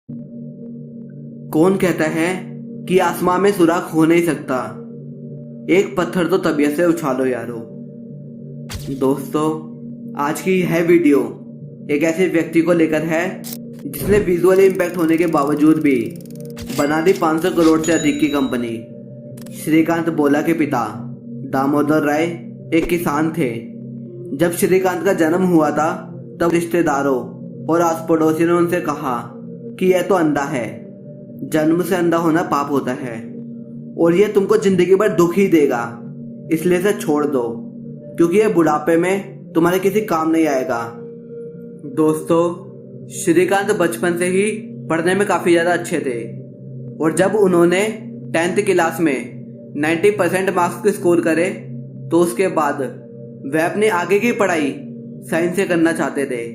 कौन कहता है कि आसमां में सुराख हो नहीं सकता। एक पत्थर तो तबीयत से उछालो यारो। दोस्तों, आज की यह वीडियो एक ऐसे व्यक्ति को लेकर है जिसने विजुअली इम्पैक्ट होने के बावजूद भी बना दी 500 करोड़ से अधिक की कंपनी। श्रीकांत बोला के पिता दामोदर राय एक किसान थे। जब श्रीकांत का जन्म हुआ था तब रिश्तेदारों और आस पड़ोसियों ने उनसे कहा कि यह तो अंधा है, जन्म से अंधा होना पाप होता है और यह तुमको जिंदगी भर दुख ही देगा, इसलिए इसे छोड़ दो क्योंकि यह बुढ़ापे में तुम्हारे किसी काम नहीं आएगा। दोस्तों, श्रीकांत बचपन से ही पढ़ने में काफ़ी ज़्यादा अच्छे थे और जब उन्होंने 10th क्लास में 90% मार्क्स स्कोर करे तो उसके बाद वह अपनी आगे की पढ़ाई साइंस से करना चाहते थे,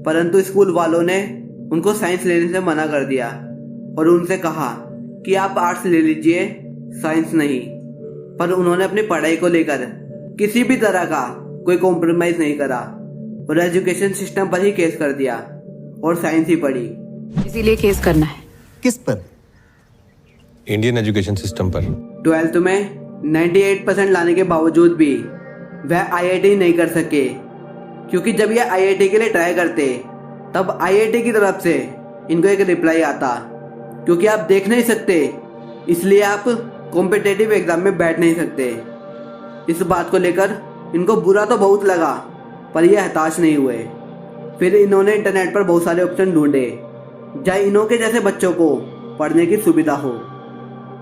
परंतु स्कूल वालों ने उनको साइंस लेने से मना कर दिया और उनसे कहा कि आप आर्ट्स ले लीजिए, साइंस नहीं। पर उन्होंने अपनी पढ़ाई को लेकर किसी भी तरह का कोई कॉम्प्रोमाइज़ नहीं करा और एजुकेशन सिस्टम पर ही केस कर दिया और साइंस ही पढ़ी। इसीलिए केस करना है। किस पर? इंडियन एजुकेशन सिस्टम पर। 12th में 98% लाने के बावजूद भी वह IIT नहीं कर सके, क्योंकि जब यह IIT के लिए ट्राई करते तब IIT की तरफ से इनको एक रिप्लाई आता क्योंकि आप देख नहीं सकते इसलिए आप कॉम्पिटिटिव एग्जाम में बैठ नहीं सकते। इस बात को लेकर इनको बुरा तो बहुत लगा पर यह हताश नहीं हुए। फिर इन्होंने इंटरनेट पर बहुत सारे ऑप्शन ढूंढे जहाँ इन्हों के जैसे बच्चों को पढ़ने की सुविधा हो।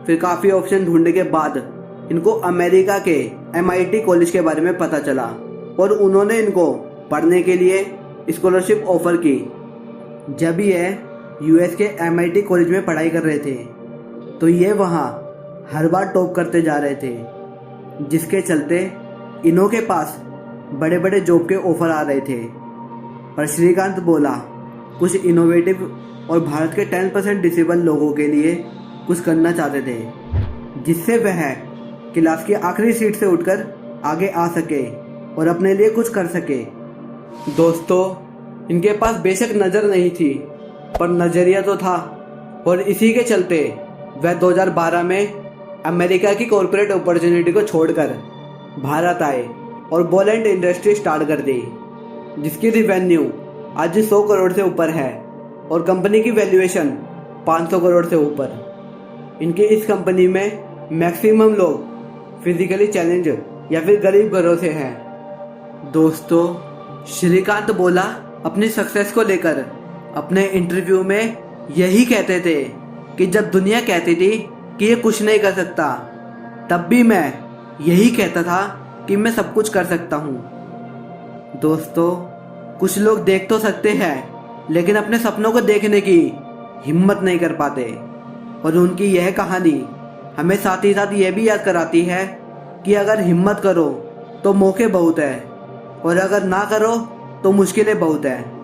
फिर काफ़ी ऑप्शन ढूंढने के बाद इनको अमेरिका के MIT कॉलेज के बारे में पता चला और उन्होंने इनको पढ़ने के लिए स्कॉलरशिप ऑफर की। जब ये US के MIT कॉलेज में पढ़ाई कर रहे थे तो ये वहाँ हर बार टॉप करते जा रहे थे, जिसके चलते इन्हों के पास बड़े बड़े जॉब के ऑफर आ रहे थे। पर श्रीकांत बोला कुछ इनोवेटिव और भारत के 10% डिसेबल लोगों के लिए कुछ करना चाहते थे, जिससे वह क्लास की आखिरी सीट से उठकर आगे आ सके और अपने लिए कुछ कर सके। दोस्तों, इनके पास बेशक नज़र नहीं थी पर नज़रिया तो था और इसी के चलते वह 2012 में अमेरिका की कॉरपोरेट अपॉर्चुनिटी को छोड़कर भारत आए और बॉल एंड इंडस्ट्री स्टार्ट कर दी, जिसकी रिवेन्यू आज 100 करोड़ से ऊपर है और कंपनी की वैल्यूएशन 500 करोड़ से ऊपर। इनकी इस कंपनी में मैक्सिमम लोग फिजिकली चैलेंज या फिर गरीब घरों से हैं। दोस्तों, श्रीकांत बोला अपनी सक्सेस को लेकर अपने इंटरव्यू में यही कहते थे कि जब दुनिया कहती थी कि ये कुछ नहीं कर सकता, तब भी मैं यही कहता था कि मैं सब कुछ कर सकता हूँ। दोस्तों, कुछ लोग देख तो सकते हैं लेकिन अपने सपनों को देखने की हिम्मत नहीं कर पाते और उनकी यह कहानी हमें साथ ही साथ यह भी याद कराती है कि अगर हिम्मत करो तो मौके बहुत है और अगर ना करो तो मुश्किलें बहुत है।